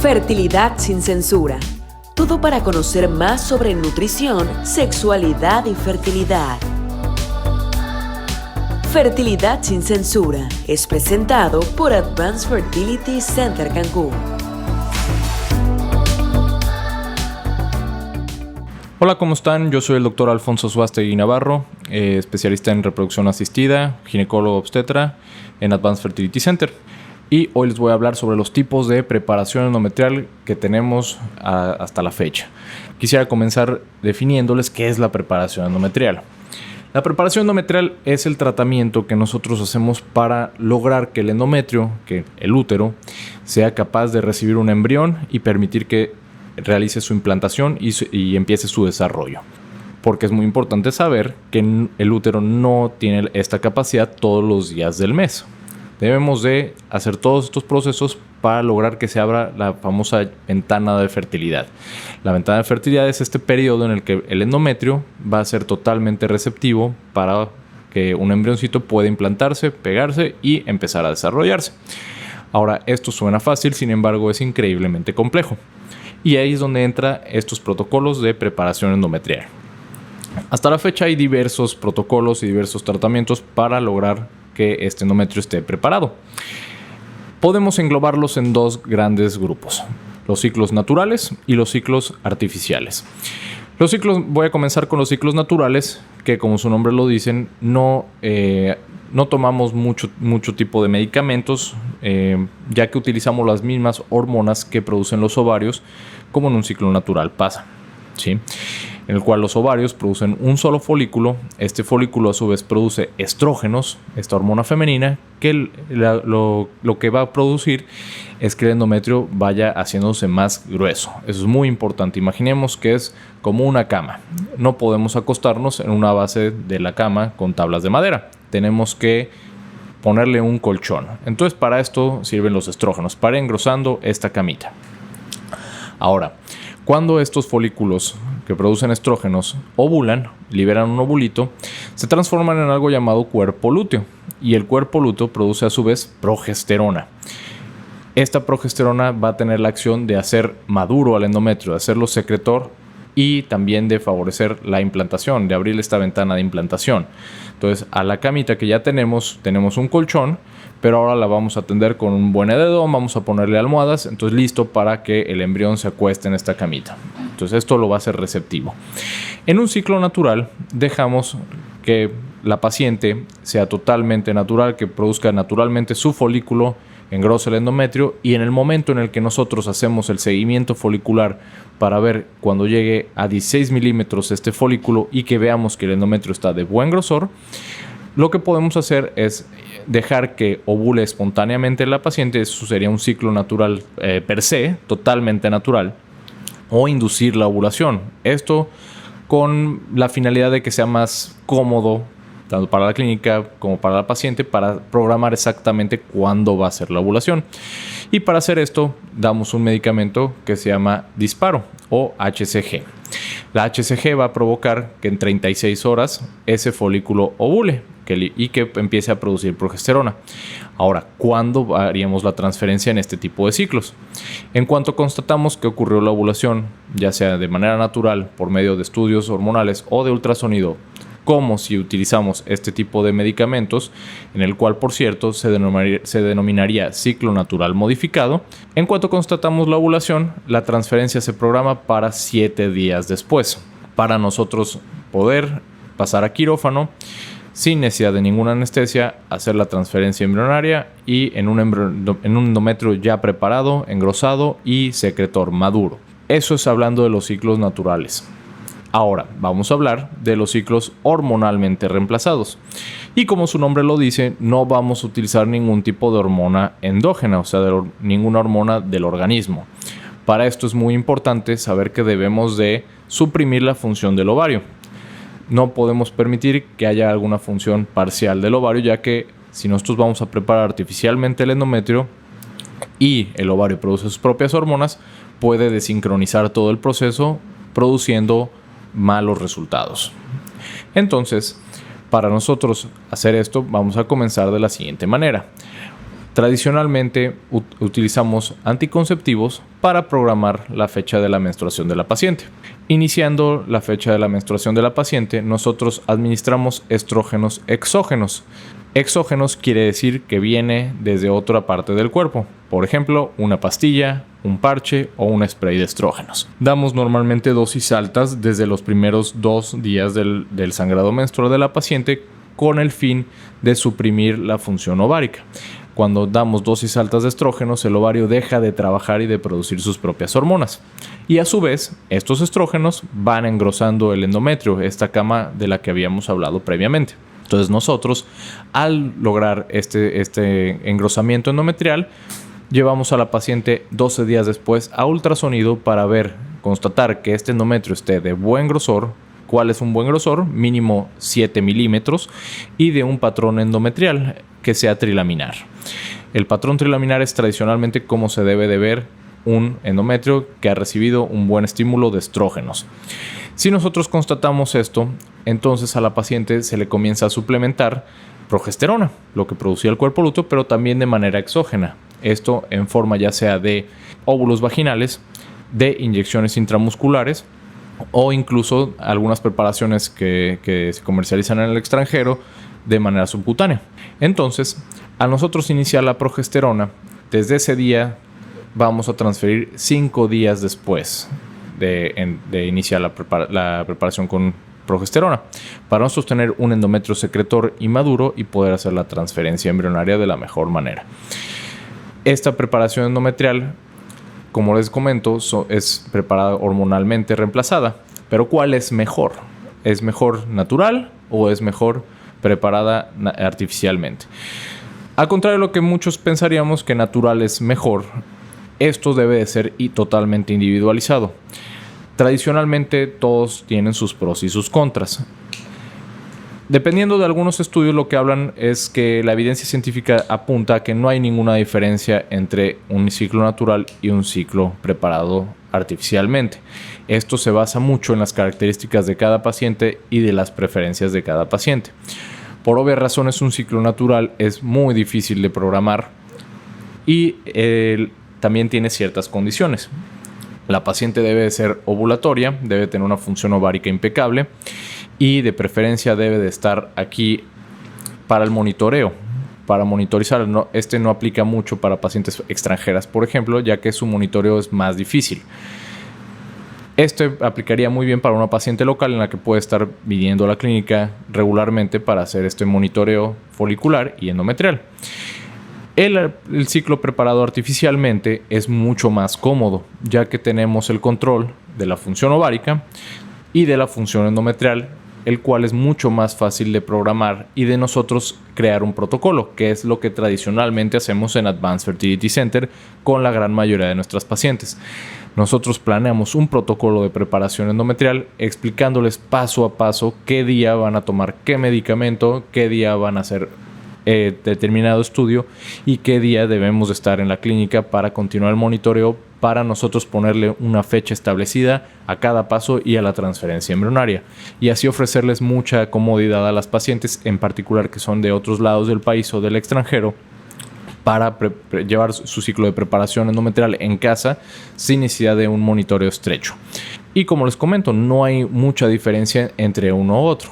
Fertilidad sin censura. Todo para conocer más sobre nutrición, sexualidad y fertilidad. Fertilidad sin censura es presentado por Advanced Fertility Center Cancún. Hola, ¿cómo están? Yo soy el Dr. Alfonso Suástegui Navarro, especialista en reproducción asistida, ginecólogo obstetra en Advanced Fertility Center. Y hoy les voy a hablar sobre los tipos de preparación endometrial que tenemos hasta la fecha. Quisiera comenzar definiéndoles qué es la preparación endometrial. La preparación endometrial es el tratamiento que nosotros hacemos para lograr que el endometrio, que el útero, sea capaz de recibir un embrión y permitir que realice su implantación y empiece su desarrollo. Porque es muy importante saber que el útero no tiene esta capacidad todos los días del mes. Debemos de hacer todos estos procesos para lograr que se abra la famosa ventana de fertilidad. La ventana de fertilidad es este periodo en el que el endometrio va a ser totalmente receptivo para que un embrioncito pueda implantarse, pegarse y empezar a desarrollarse. Ahora, esto suena fácil, sin embargo es increíblemente complejo. Y ahí es donde entran estos protocolos de preparación endometrial. Hasta la fecha hay diversos protocolos y diversos tratamientos para lograr que este endometrio esté preparado. Podemos englobarlos en dos grandes grupos: los ciclos naturales y los ciclos artificiales. Voy a comenzar con los ciclos naturales, que como su nombre lo dicen, no tomamos mucho tipo de medicamentos, ya que utilizamos las mismas hormonas que producen los ovarios, como en un ciclo natural pasa, ¿sí? En el cual los ovarios producen un solo folículo. Este folículo a su vez produce estrógenos, esta hormona femenina, que lo que va a producir es que el endometrio vaya haciéndose más grueso. Eso es muy importante. Imaginemos que es como una cama. No podemos acostarnos en una base de la cama con tablas de madera. Tenemos que ponerle un colchón. Entonces para esto sirven los estrógenos, para ir engrosando esta camita. Ahora, cuando estos folículos que producen estrógenos ovulan, liberan un ovulito, se transforman en algo llamado cuerpo lúteo. Y el cuerpo lúteo produce a su vez progesterona. Esta progesterona va a tener la acción de hacer maduro al endometrio, de hacerlo secretor y también de favorecer la implantación, de abrir esta ventana de implantación. Entonces, a la camita que ya tenemos un colchón, pero ahora la vamos a atender con un buen edredón, vamos a ponerle almohadas, entonces listo para que el embrión se acueste en esta camita. Entonces esto lo va a hacer receptivo. En un ciclo natural dejamos que la paciente sea totalmente natural, que produzca naturalmente su folículo, engrose el endometrio, y en el momento en el que nosotros hacemos el seguimiento folicular para ver cuando llegue a 16 milímetros este folículo y que veamos que el endometrio está de buen grosor, lo que podemos hacer es dejar que ovule espontáneamente la paciente. Eso sería un ciclo natural per se, totalmente natural, o inducir la ovulación. Esto con la finalidad de que sea más cómodo, tanto para la clínica como para la paciente, para programar exactamente cuándo va a ser la ovulación. Y para hacer esto, damos un medicamento que se llama Disparo o HCG. La HCG va a provocar que en 36 horas ese folículo ovule y que empiece a producir progesterona. Ahora, ¿cuándo haríamos la transferencia en este tipo de ciclos? En cuanto constatamos que ocurrió la ovulación, ya sea de manera natural, por medio de estudios hormonales o de ultrasonido, como si utilizamos este tipo de medicamentos, en el cual, por cierto, se denominaría ciclo natural modificado. En cuanto constatamos la ovulación, la transferencia se programa para 7 días después, para nosotros poder pasar a quirófano sin necesidad de ninguna anestesia, hacer la transferencia embrionaria y en un endometrio ya preparado, engrosado y secretor maduro. Eso es hablando de los ciclos naturales. Ahora vamos a hablar de los ciclos hormonalmente reemplazados. Y como su nombre lo dice, no vamos a utilizar ningún tipo de hormona endógena, o sea, ninguna hormona del organismo. Para esto es muy importante saber que debemos de suprimir la función del ovario. No podemos permitir que haya alguna función parcial del ovario, ya que si nosotros vamos a preparar artificialmente el endometrio y el ovario produce sus propias hormonas, puede desincronizar todo el proceso, produciendo malos resultados. Entonces, para nosotros hacer esto, vamos a comenzar de la siguiente manera. Tradicionalmente utilizamos anticonceptivos para programar la fecha de la menstruación de la paciente. Iniciando la fecha de la menstruación de la paciente, nosotros administramos estrógenos exógenos. Exógenos quiere decir que viene desde otra parte del cuerpo. Por ejemplo, una pastilla, un parche o un spray de estrógenos. Damos normalmente dosis altas desde los primeros 2 días del sangrado menstrual de la paciente con el fin de suprimir la función ovárica. Cuando damos dosis altas de estrógenos, el ovario deja de trabajar y de producir sus propias hormonas. Y a su vez, estos estrógenos van engrosando el endometrio, esta cama de la que habíamos hablado previamente. Entonces nosotros, al lograr este engrosamiento endometrial, llevamos a la paciente 12 días después a ultrasonido para constatar que este endometrio esté de buen grosor. ¿Cuál es un buen grosor? Mínimo 7 milímetros y de un patrón endometrial que sea trilaminar. El patrón trilaminar es tradicionalmente como se debe de ver un endometrio que ha recibido un buen estímulo de estrógenos. Si nosotros constatamos esto, entonces a la paciente se le comienza a suplementar progesterona, lo que producía el cuerpo lúteo, pero también de manera exógena. Esto en forma ya sea de óvulos vaginales, de inyecciones intramusculares o incluso algunas preparaciones que se comercializan en el extranjero de manera subcutánea. Entonces, al nosotros iniciar la progesterona, desde ese día vamos a transferir 5 días después de iniciar la preparación con progesterona, para nosotros tener un endometrio secretor y maduro y poder hacer la transferencia embrionaria de la mejor manera. Esta preparación endometrial, como les comento, es preparada hormonalmente reemplazada. Pero ¿cuál es mejor? ¿Es mejor natural o es mejor preparada artificialmente? Al contrario de lo que muchos pensaríamos que natural es mejor, esto debe de ser totalmente individualizado. Tradicionalmente todos tienen sus pros y sus contras. Dependiendo de algunos estudios, lo que hablan es que la evidencia científica apunta a que no hay ninguna diferencia entre un ciclo natural y un ciclo preparado artificialmente. Esto se basa mucho en las características de cada paciente y de las preferencias de cada paciente. Por obvias razones, un ciclo natural es muy difícil de programar y también tiene ciertas condiciones. La paciente debe de ser ovulatoria, debe tener una función ovárica impecable y de preferencia debe de estar aquí para el monitoreo, para monitorizar. No aplica mucho para pacientes extranjeras, por ejemplo, ya que su monitoreo es más difícil. Esto aplicaría muy bien para una paciente local en la que puede estar viniendo a la clínica regularmente para hacer este monitoreo folicular y endometrial. El ciclo preparado artificialmente es mucho más cómodo, ya que tenemos el control de la función ovárica y de la función endometrial, el cual es mucho más fácil de programar y de nosotros crear un protocolo, que es lo que tradicionalmente hacemos en Advanced Fertility Center con la gran mayoría de nuestras pacientes. Nosotros planeamos un protocolo de preparación endometrial explicándoles paso a paso qué día van a tomar qué medicamento, qué día van a hacer determinado estudio y qué día debemos de estar en la clínica para continuar el monitoreo, para nosotros ponerle una fecha establecida a cada paso y a la transferencia embrionaria, y así ofrecerles mucha comodidad a las pacientes, en particular que son de otros lados del país o del extranjero, para llevar su ciclo de preparación endometrial en casa sin necesidad de un monitoreo estrecho. Y como les comento, no hay mucha diferencia entre uno u otro.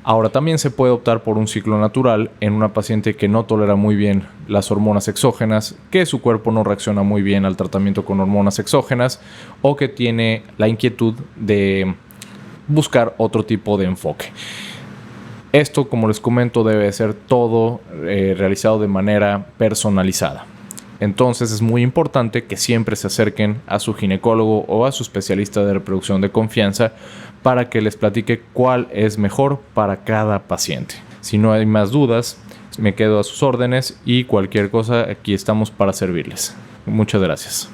Ahora, también se puede optar por un ciclo natural en una paciente que no tolera muy bien las hormonas exógenas, que su cuerpo no reacciona muy bien al tratamiento con hormonas exógenas o que tiene la inquietud de buscar otro tipo de enfoque. Esto, como les comento, debe ser todo realizado de manera personalizada. Entonces es muy importante que siempre se acerquen a su ginecólogo o a su especialista de reproducción de confianza para que les platique cuál es mejor para cada paciente. Si no hay más dudas, me quedo a sus órdenes y cualquier cosa, aquí estamos para servirles. Muchas gracias.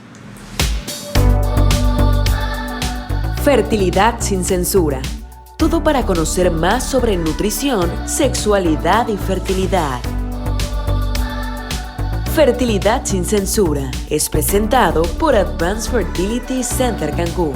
Fertilidad sin censura. Todo para conocer más sobre nutrición, sexualidad y fertilidad. Fertilidad sin censura es presentado por Advanced Fertility Center Cancún.